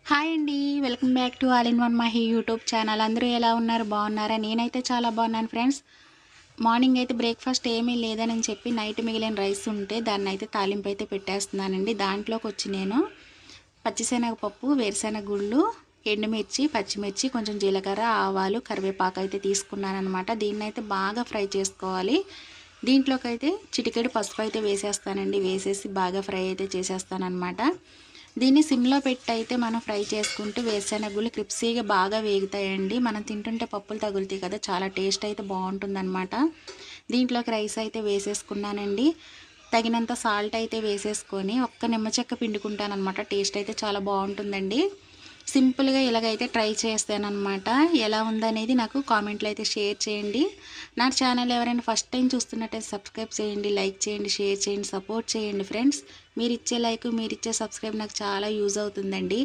Hi అండి. Welcome back to all in one Mahi YouTube channel. అందరూ ఎలా ఉన్నారు? బాగున్నారా? నేనైతే చాలా బాగున్నాను ఫ్రెండ్స్. మార్నింగ్ అయితే బ్రేక్ఫాస్ట్ ఏమీ లేదని చెప్పి నైట్ మిగిలిన రైస్ ఉంటే దాన్ని అయితే తాలింపు అయితే పెట్టేస్తున్నానండి. దాంట్లోకి వచ్చి నేను పచ్చిశనగపప్పు, వేరుశనగ గుళ్ళు, ఎండుమిర్చి, పచ్చిమిర్చి, కొంచెం జీలకర్ర, ఆవాలు, కరివేపాకు అయితే తీసుకున్నాను అనమాట. దీన్ని అయితే బాగా ఫ్రై చేసుకోవాలి. దీంట్లోకి అయితే చిటికెడు పసుపు అయితే వేసేస్తానండి. వేసేసి బాగా ఫ్రై అయితే చేసేస్తానమాట. దీన్ని సిమ్లో పెట్టి అయితే మనం ఫ్రై చేసుకుంటూ వేరుశనగలు క్రిప్సీగా బాగా వేగుతాయండి. మనం తింటుంటే పప్పులు తగులుతాయి కదా, చాలా టేస్ట్ అయితే బాగుంటుందన్నమాట. దీంట్లోకి రైస్ అయితే వేసేసుకున్నానండి. తగినంత సాల్ట్ అయితే వేసేసుకొని ఒక్క నిమ్మ చెక్క పిండుకుంటానమాట. టేస్ట్ అయితే చాలా బాగుంటుందండి. సింపుల్గా ఇలాగైతే ట్రై చేస్తానన్నమాట. ఎలా ఉందనేది నాకు కామెంట్లో అయితే షేర్ చేయండి. నా ఛానల్ ఎవరైనా ఫస్ట్ టైం చూస్తున్నట్టయితే సబ్స్క్రైబ్ చేయండి, లైక్ చేయండి, షేర్ చేయండి, సపోర్ట్ చేయండి ఫ్రెండ్స్. మీరిచ్చే లైక్, మీరిచ్చే సబ్స్క్రైబ్ నాకు చాలా యూజ్ అవుతుందండి.